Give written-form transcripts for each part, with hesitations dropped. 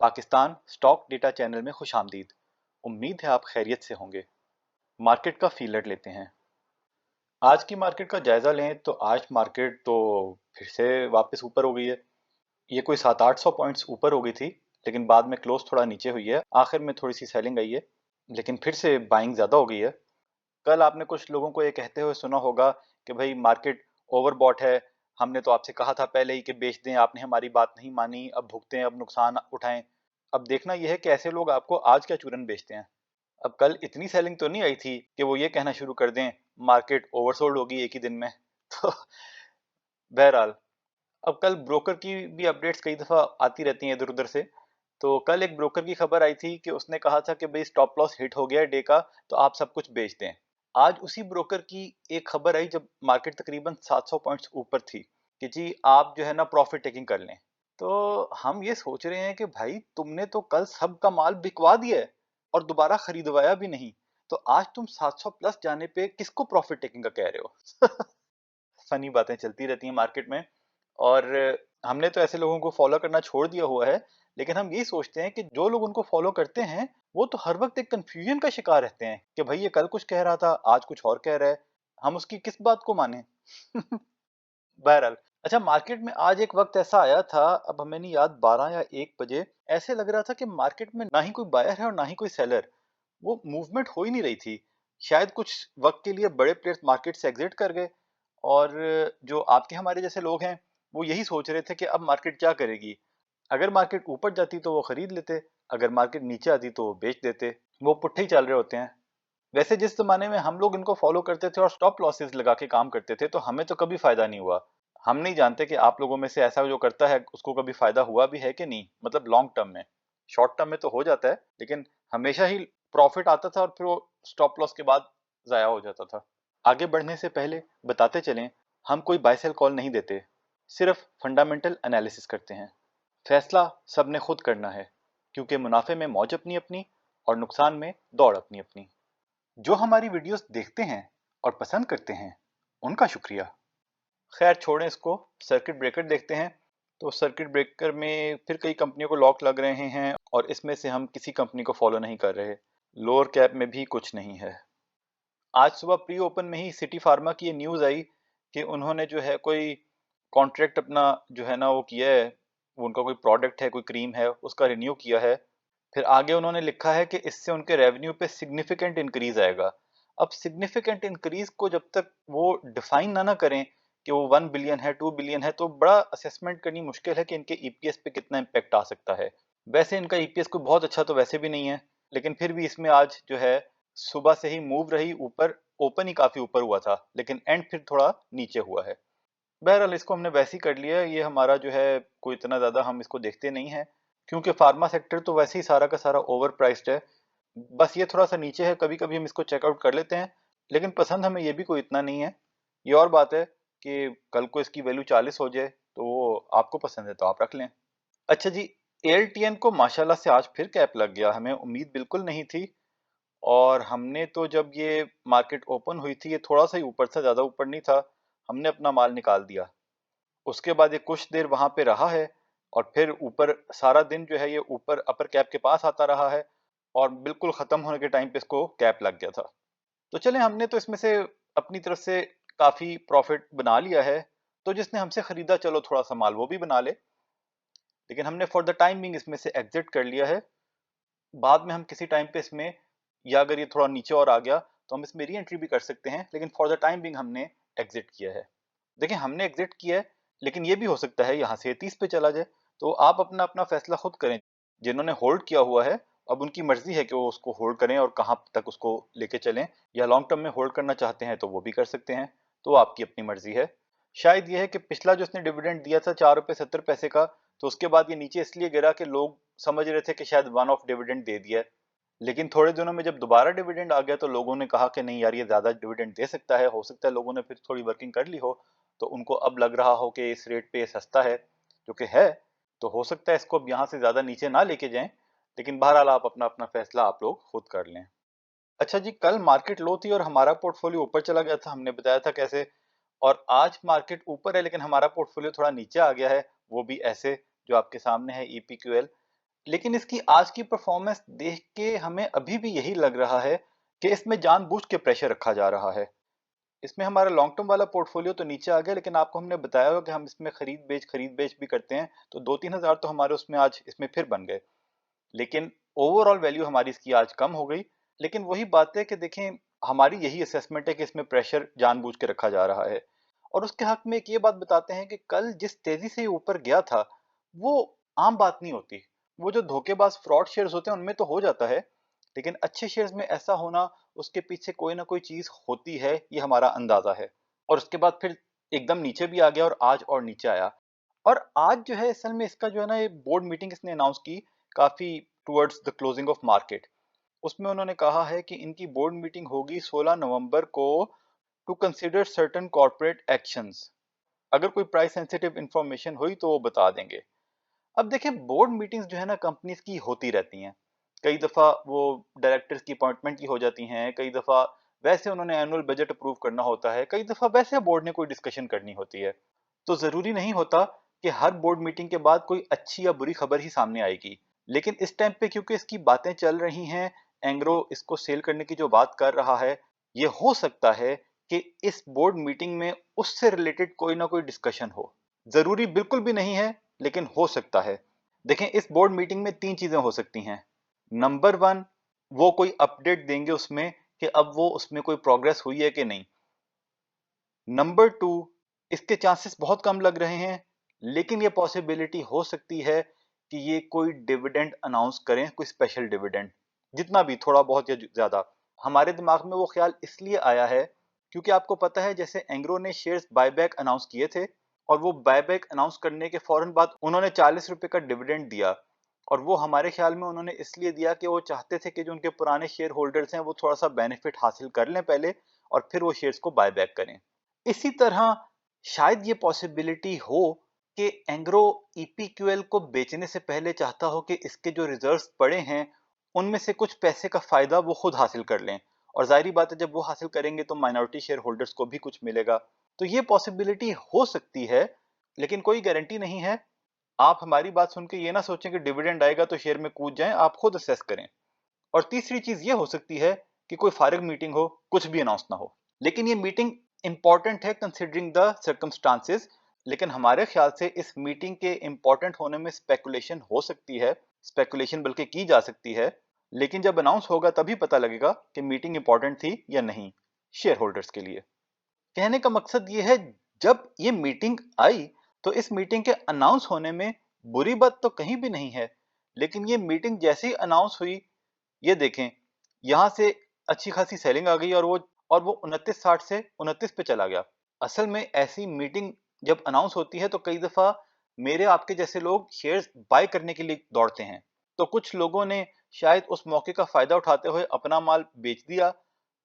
Pakistan stock data channel में खुशामदीद। उम्मीद है आप खैरियत से होंगे। मार्केट का फीलर लेते हैं। आज की मार्केट का जायजा लें तो आज मार्केट तो फिर से वापस ऊपर हो गई है। ये कोई 700-800 पॉइंट्स ऊपर हो गई थी, लेकिन बाद में क्लोज थोड़ा नीचे हुई है। आखिर में थोड़ी सी सेलिंग आई है, लेकिन फिर से बाइंग ज्यादा हो गई है। कल आपने कुछ लोगों को ये कहते हुए सुना होगा कि भाई मार्केट ओवरबॉट है, हमने तो आपसे कहा था पहले ही कि बेच दें, आपने हमारी बात नहीं मानी, अब भुगतें, अब नुकसान उठाएं। अब देखना यह है कि ऐसे लोग आपको आज क्या चूरन बेचते हैं। अब कल इतनी सेलिंग तो नहीं आई थी कि वो ये कहना शुरू कर दें मार्केट ओवरसोल्ड होगी एक ही दिन में। तो बहरहाल, अब कल ब्रोकर की भी अपडेट्स कई दफा आती रहती हैं इधर उधर से। तो कल एक ब्रोकर की खबर आई थी कि उसने कहा था कि भाई स्टॉप लॉस हिट हो गया डे का, तो आप सब कुछ बेच दें। आज उसी ब्रोकर की एक खबर आई जब मार्केट तकरीबन 700 पॉइंट्स ऊपर थी कि जी आप जो है ना प्रॉफिट टेकिंग कर लें। तो हम ये सोच रहे हैं कि भाई तुमने तो कल सबका माल बिकवा दिया है और दोबारा खरीदवाया भी नहीं, तो आज तुम 700 प्लस जाने पे किसको प्रॉफिट टेकिंग का कह रहे हो। फनी बातें चलती रहती हैं मार्केट में। और हमने तो ऐसे लोगों को फॉलो करना छोड़ दिया हुआ है, लेकिन हम यही सोचते हैं कि जो लोग उनको फॉलो करते हैं वो तो हर वक्त एक कंफ्यूजन का शिकार रहते हैं कि भाई ये कल कुछ कह रहा था, आज कुछ और कह रहा है, हम उसकी किस बात को माने। बहरहाल, अच्छा, मार्केट में आज एक वक्त ऐसा आया था, अब हमें नहीं याद 12 या 1 बजे, ऐसे लग रहा था कि मार्केट में ना ही कोई बायर है और ना ही कोई सेलर। वो मूवमेंट हो ही नहीं रही थी। शायद कुछ वक्त के लिए बड़े प्लेयर्स मार्केट से एग्जिट कर गए और जो आपके हमारे जैसे लोग हैं वो यही सोच रहे थे कि अब मार्केट क्या करेगी। अगर मार्केट ऊपर जाती तो वो खरीद लेते, अगर मार्केट नीचे आती तो वो बेच देते। वो पुट्ठे ही चल रहे होते हैं। वैसे जिस जमाने में हम लोग इनको फॉलो करते थे और स्टॉप लॉसेस लगा के काम करते थे तो हमें तो कभी फायदा नहीं हुआ। हम नहीं जानते कि आप लोगों में से ऐसा जो करता है उसको कभी फायदा हुआ भी है कि नहीं, मतलब लॉन्ग टर्म में। शॉर्ट टर्म में तो हो जाता है, लेकिन हमेशा ही प्रॉफिट आता था और फिर वो स्टॉप लॉस के बाद जाया हो जाता था। आगे बढ़ने से पहले बताते चलें, हम कोई बाय सेल कॉल नहीं देते, सिर्फ फंडामेंटल एनालिसिस करते हैं। फैसला सबने खुद करना है, क्योंकि मुनाफे में मौज अपनी अपनी और नुकसान में दौड़ अपनी अपनी। जो हमारी वीडियोस देखते हैं और पसंद करते हैं उनका शुक्रिया। खैर छोड़ें इसको, सर्किट ब्रेकर देखते हैं। तो सर्किट ब्रेकर में फिर कई कंपनियों को लॉक लग रहे हैं और इसमें से हम किसी कंपनी को फॉलो नहीं कर रहे। लोअर कैप में भी कुछ नहीं है। आज सुबह प्री ओपन में ही सिटी फार्मा की ये न्यूज़ आई कि उन्होंने जो है कोई कॉन्ट्रैक्ट अपना जो है ना वो किया है, वो उनका कोई प्रोडक्ट है, कोई क्रीम है, उसका रिन्यू किया है। फिर आगे उन्होंने लिखा है कि इससे उनके रेवेन्यू पे सिग्निफिकेंट इंक्रीज आएगा। अब सिग्निफिकेंट इंक्रीज को जब तक वो डिफाइन ना करें कि वो 1 बिलियन है, 2 बिलियन है, तो बड़ा असेसमेंट करनी मुश्किल है कि इनके ईपीएस पे कितना इम्पैक्ट आ सकता है। वैसे इनका ईपीएस कोई बहुत अच्छा तो वैसे भी नहीं है, लेकिन फिर भी इसमें आज जो है सुबह से ही मूव रही ऊपर। ओपन ही काफी ऊपर हुआ था, लेकिन एंड फिर थोड़ा नीचे हुआ है। बहरहाल इसको हमने वैसे ही कर लिया है। ये हमारा जो है कोई इतना ज़्यादा हम इसको देखते नहीं है, क्योंकि फार्मा सेक्टर तो वैसे ही सारा का सारा ओवर प्राइस्ड है। बस ये थोड़ा सा नीचे है, कभी कभी हम इसको चेकआउट कर लेते हैं, लेकिन पसंद हमें ये भी कोई इतना नहीं है। ये और बात है कि कल को इसकी वैल्यू 40 हो जाए तो वो आपको पसंद है तो आप रख लें। अच्छा जी, एलटीएन को माशाल्लाह से आज फिर कैप लग गया, हमें उम्मीद बिल्कुल नहीं थी। और हमने तो जब ये मार्केट ओपन हुई थी, ये थोड़ा सा ही ऊपर था, ज़्यादा ऊपर नहीं था, हमने अपना माल निकाल दिया। उसके बाद ये कुछ देर वहां पे रहा है और फिर ऊपर सारा दिन जो है ये ऊपर अपर कैप के पास आता रहा है और बिल्कुल खत्म होने के टाइम पे इसको कैप लग गया था। तो चले, हमने तो इसमें से अपनी तरफ से काफी प्रॉफिट बना लिया है। तो जिसने हमसे खरीदा चलो थोड़ा सा माल वो भी बना ले, लेकिन हमने फॉर द टाइम बिंग इसमें से एग्जिट कर लिया है। बाद में हम किसी टाइम पे इसमें, या अगर ये थोड़ा नीचे और आ गया तो हम इसमें री एंट्री भी कर सकते हैं, लेकिन फॉर द टाइम बिंग हमने एग्जिट किया है। देखिए हमने एग्जिट किया है, लेकिन ये भी हो सकता है यहाँ से 30 पे चला जाए। तो आप अपना अपना फैसला खुद करें। जिन्होंने होल्ड किया हुआ है, अब उनकी मर्जी है कि वो उसको होल्ड करें और कहाँ तक उसको लेके चलें, या लॉन्ग टर्म में होल्ड करना चाहते हैं तो वो भी कर सकते हैं। तो आपकी अपनी मर्जी है। शायद ये है कि पिछला जो उसने डिविडेंड दिया था 4 रुपये 70 पैसे का, तो उसके बाद ये नीचे इसलिए गिरा कि लोग समझ रहे थे कि शायद वन ऑफ डिविडेंड दे दिया है। लेकिन थोड़े दिनों में जब दोबारा डिविडेंड आ गया तो लोगों ने कहा कि नहीं यार ये ज्यादा डिविडेंड दे सकता है, हो सकता है लोगों ने फिर थोड़ी वर्किंग कर ली हो, तो उनको अब लग रहा हो कि इस रेट पे ये सस्ता है, जो कि है। तो हो सकता है इसको अब यहाँ से ज्यादा नीचे ना लेके जाएं, लेकिन बहरहाल आप अपना अपना फैसला आप लोग खुद कर लें। अच्छा जी, कल मार्केट लो थी और हमारा पोर्टफोलियो ऊपर चला गया था, हमने बताया था कैसे। और आज मार्केट ऊपर है लेकिन हमारा पोर्टफोलियो थोड़ा नीचे आ गया है, वो भी ऐसे जो आपके सामने है ईपीक्यूएल। लेकिन इसकी आज की परफॉर्मेंस देख के हमें अभी भी यही लग रहा है कि इसमें जानबूझ के प्रेशर रखा जा रहा है। इसमें हमारा लॉन्ग टर्म वाला पोर्टफोलियो तो नीचे आ गया, लेकिन आपको हमने बताया होगा कि हम इसमें खरीद बेच भी करते हैं, तो 2-3 हज़ार तो हमारे उसमें आज इसमें फिर बन गए। लेकिन ओवरऑल वैल्यू हमारी इसकी आज कम हो गई। लेकिन वही बात है कि देखें, हमारी यही असेसमेंट है कि इसमें प्रेशर जानबूझ के रखा जा रहा है। और उसके हक में एक ये बात बताते हैं कि कल जिस तेजी से ये ऊपर गया था, वो आम बात नहीं होती। वो जो धोखेबाज फ्रॉड शेयर्स होते हैं उनमें तो हो जाता है, लेकिन अच्छे शेयर्स में ऐसा होना, उसके पीछे कोई ना कोई चीज होती है, ये हमारा अंदाजा है। और उसके बाद फिर एकदम नीचे भी आ गया और आज और नीचे आया। और आज जो है असल में इसका जो है ना, ये बोर्ड मीटिंग इसने अनाउंस की काफी towards the closing of market. उसमें उन्होंने कहा है कि इनकी बोर्ड मीटिंग होगी 16 नवंबर को, to consider certain corporate actions. अगर कोई प्राइस सेंसिटिव इंफॉर्मेशन हुई तो वो बता देंगे। अब देखिए, बोर्ड मीटिंग्स जो है ना कंपनीज की होती रहती हैं। कई दफा वो डायरेक्टर्स की अपॉइंटमेंट की हो जाती हैं, कई दफा वैसे उन्होंने एनुअल बजट अप्रूव करना होता है, कई दफा वैसे बोर्ड ने कोई डिस्कशन करनी होती है। तो जरूरी नहीं होता कि हर बोर्ड मीटिंग के बाद कोई अच्छी या बुरी खबर ही सामने आएगी। लेकिन इस टाइम पे क्योंकि इसकी बातें चल रही हैं, एंग्रो इसको सेल करने की जो बात कर रहा है, ये हो सकता है कि इस बोर्ड मीटिंग में उससे रिलेटेड कोई ना कोई डिस्कशन हो। जरूरी बिल्कुल भी नहीं है, लेकिन हो सकता है। देखें, इस बोर्ड मीटिंग में 3 चीजें हो सकती हैं। नंबर 1, वो कोई अपडेट देंगे उसमें कि अब वो उसमें कोई प्रोग्रेस हुई है कि नहीं। नंबर 2, इसके चांसेस बहुत कम लग रहे हैं, लेकिन ये पॉसिबिलिटी हो सकती है कि ये कोई डिविडेंड अनाउंस करें, कोई स्पेशल डिविडेंड, जितना भी, थोड़ा बहुत या ज्यादा। हमारे दिमाग में वो ख्याल इसलिए आया है क्योंकि आपको पता है जैसे एंग्रो ने शेयर्स बायबैक अनाउंस किए थे, और वो बायबैक अनाउंस करने के फौरन बाद उन्होंने 40 रुपए का डिविडेंड दिया। और वो हमारे ख्याल में उन्होंने इसलिए दिया कि वो चाहते थे कि जो उनके पुराने शेयर होल्डर्स हैं वो थोड़ा सा बेनिफिट हासिल कर लें पहले, और फिर वो शेयर्स को बायबैक करें। इसी तरह शायद ये पॉसिबिलिटी हो कि एंग्रो ईपीक्यूएल को बेचने से पहले चाहता हो कि इसके जो रिजर्व्स पड़े हैं उनमें से कुछ पैसे का फायदा वो खुद हासिल कर लें। और जाहिर बात है, जब वो हासिल करेंगे तो माइनॉरिटी शेयर होल्डर्स को भी कुछ मिलेगा। तो ये पॉसिबिलिटी हो सकती है, लेकिन कोई गारंटी नहीं है। आप हमारी बात सुन के ये ना सोचें कि डिविडेंड आएगा तो शेयर में कूद जाएं, आप खुद असेस करें। और तीसरी चीज ये हो सकती है कि कोई फारिग मीटिंग हो, कुछ भी अनाउंस ना हो, लेकिन ये मीटिंग इंपॉर्टेंट है कंसिडरिंग द सर्कमस्टांसेस। लेकिन हमारे ख्याल से इस मीटिंग के इंपॉर्टेंट होने में स्पेकुलेशन हो सकती है, स्पेकुलेशन बल्कि की जा सकती है। लेकिन जब अनाउंस होगा तभी पता लगेगा कि मीटिंग इंपॉर्टेंट थी या नहीं शेयर होल्डर्स के लिए। कहने का मकसद ये है, जब ये मीटिंग आई तो इस मीटिंग के अनाउंस होने में बुरी बात तो कहीं भी नहीं है। लेकिन ये मीटिंग जैसे ही अनाउंस हुई, ये देखें, यहां से अच्छी खासी सेलिंग आ गई, और वो 29.60 से 29 पे चला गया। असल में ऐसी मीटिंग जब अनाउंस होती है तो कई दफा मेरे आपके जैसे लोग शेयर्स बाय करने के लिए दौड़ते हैं। तो कुछ लोगों ने शायद उस मौके का फायदा उठाते हुए अपना माल बेच दिया,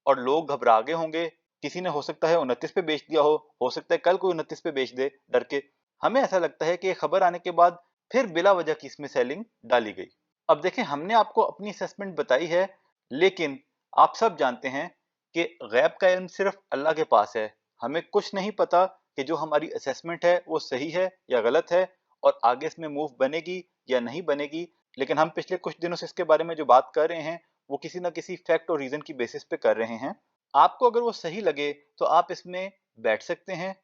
और लोग घबरा गए होंगे। किसी ने हो सकता है 29 पे बेच दिया हो सकता है कल कोई 29 पे बेच दे डर के। हमें ऐसा लगता है कि ये खबर आने के बाद फिर बिला वजह की इसमें सेलिंग डाली गई। अब देखें, हमने आपको अपनी असेसमेंट बताई है, लेकिन आप सब जानते हैं कि गैब का इल्म सिर्फ अल्लाह के पास है। हमें कुछ नहीं पता कि जो हमारी असेसमेंट है वो सही है या गलत है, और आगे इसमें मूव बनेगी या नहीं बनेगी। लेकिन हम पिछले कुछ दिनों से इसके बारे में जो बात कर रहे हैं, वो किसी ना किसी फैक्ट और रीजन की बेसिस पे कर रहे हैं। आपको अगर वो सही लगे तो आप इसमें बैठ सकते हैं।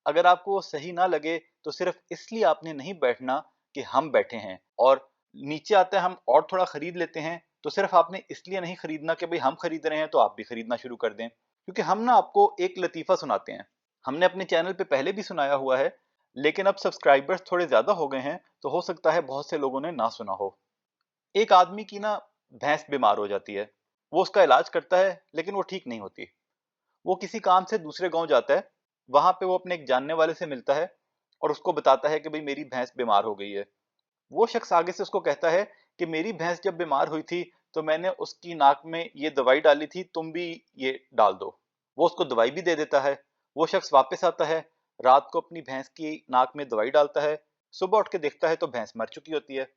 अगर आपको वो सही ना लगे तो सिर्फ इसलिए आपने नहीं बैठना कि हम बैठे हैं, और नीचे आता है हम और थोड़ा खरीद लेते हैं, तो सिर्फ आपने इसलिए नहीं खरीदना कि भाई हम खरीद रहे हैं तो आप भी खरीदना शुरू कर दें। क्योंकि हम ना आपको एक लतीफा सुनाते हैं, हमने अपने चैनल पे पहले भी सुनाया हुआ है, लेकिन अब सब्सक्राइबर्स थोड़े ज्यादा हो गए हैं तो हो सकता है बहुत से लोगों ने ना सुना हो। एक आदमी की ना भैंस बीमार हो जाती है, वो उसका इलाज करता है लेकिन वो ठीक नहीं होती। वो किसी काम से दूसरे गांव जाता है, वहां पे वो अपने एक जानने वाले से मिलता है और उसको बताता है कि भाई मेरी भैंस बीमार हो गई है। वो शख्स आगे से उसको कहता है कि मेरी भैंस जब बीमार हुई थी तो मैंने उसकी नाक में ये दवाई डाली थी, तुम भी ये डाल दो। वो उसको दवाई भी दे देता है। वो शख्स वापस आता है, रात को अपनी भैंस की नाक में दवाई डालता है, सुबह उठ के देखता है तो भैंस मर चुकी होती है।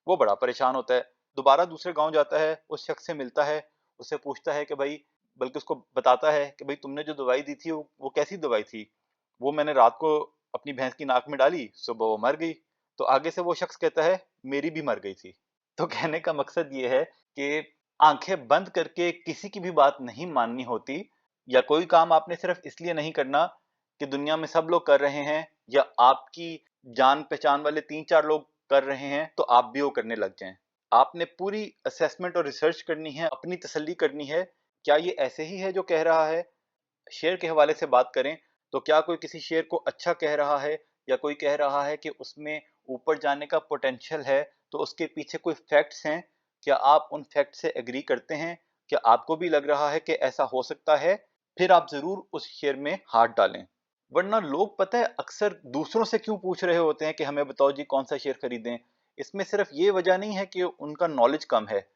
वो बड़ा परेशान होता है, दोबारा दूसरे गांव जाता है, उस शख्स से मिलता है, उससे पूछता है कि भाई, बल्कि उसको बताता है कि भाई तुमने जो दवाई दी थी वो कैसी दवाई थी। वो मैंने रात को अपनी भैंस की नाक में डाली, सुबह वो मर गई। तो आगे से वो शख्स कहता है मेरी भी मर गई थी। तो कहने का मकसद ये है कि आंखें बंद करके किसी की भी बात नहीं माननी होती, या कोई काम आपने सिर्फ इसलिए नहीं करना कि दुनिया में सब लोग कर रहे हैं या आपकी जान पहचान वाले 3-4 लोग कर रहे हैं तो आप भी वो करने लग जाएं। आपने पूरी असेसमेंट और रिसर्च करनी है, अपनी तसल्ली करनी है, क्या ये ऐसे ही है जो कह रहा है। शेयर के हवाले से बात करें तो क्या कोई किसी शेयर को अच्छा कह रहा है, या कोई कह रहा है कि उसमें ऊपर जाने का पोटेंशियल है, तो उसके पीछे कोई फैक्ट्स हैं, क्या आप उन फैक्ट से एग्री करते हैं, क्या आपको भी लग रहा है कि ऐसा हो सकता है, फिर आप जरूर उस शेयर में हाथ डालें। वरना लोग पता है अक्सर दूसरों से क्यों पूछ रहे होते हैं कि हमें बताओ जी कौन सा शेयर खरीदें। इसमें सिर्फ ये वजह नहीं है कि उनका नॉलेज कम है,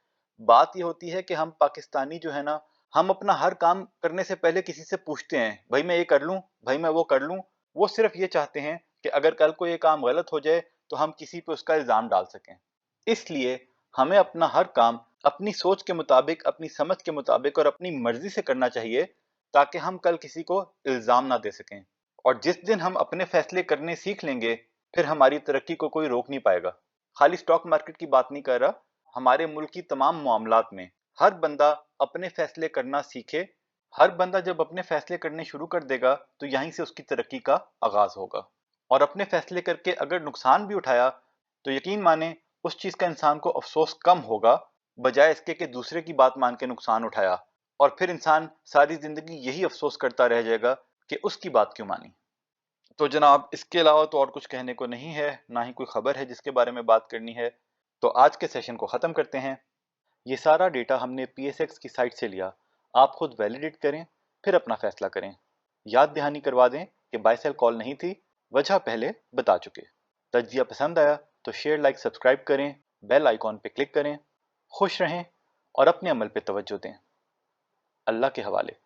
बात ये होती है कि हम पाकिस्तानी जो है ना, हम अपना हर काम करने से पहले किसी से पूछते हैं, भाई मैं ये कर लूं, भाई मैं वो कर लूं। वो सिर्फ ये चाहते हैं कि अगर कल को ये काम गलत हो जाए तो हम किसी पे उसका इल्जाम डाल सकें। इसलिए हमें अपना हर काम अपनी सोच के मुताबिक, अपनी समझ के मुताबिक और अपनी मर्जी से करना चाहिए, ताकि हम कल किसी को इल्जाम ना दे सकें। और जिस दिन हम अपने फैसले करने सीख लेंगे, फिर हमारी तरक्की को कोई रोक नहीं पाएगा। खाली स्टॉक मार्केट की बात नहीं कर रहा, हमारे मुल्क की तमाम मामलात में हर बंदा अपने फैसले करना सीखे। हर बंदा जब अपने फैसले करने शुरू कर देगा तो यहीं से उसकी तरक्की का आगाज होगा। और अपने फैसले करके अगर नुकसान भी उठाया तो यकीन माने उस चीज का इंसान को अफसोस कम होगा, बजाय इसके कि दूसरे की बात मान के नुकसान उठाया, और फिर इंसान सारी जिंदगी यही अफसोस करता रह जाएगा कि उसकी बात क्यों मानी। तो जनाब इसके अलावा तो और कुछ कहने को नहीं है, ना ही कोई खबर है जिसके बारे में बात करनी है। तो आज के सेशन को ख़त्म करते हैं। ये सारा डेटा हमने PSX की साइट से लिया, आप खुद वैलिडेट करें, फिर अपना फैसला करें। याद दहानी करवा दें कि बाय सेल कॉल नहीं थी, वजह पहले बता चुके। तज्जिया पसंद आया तो शेयर, लाइक, सब्सक्राइब करें, बेल आइकॉन पे क्लिक करें। खुश रहें और अपने अमल पे तवज्जो दें। अल्लाह के हवाले।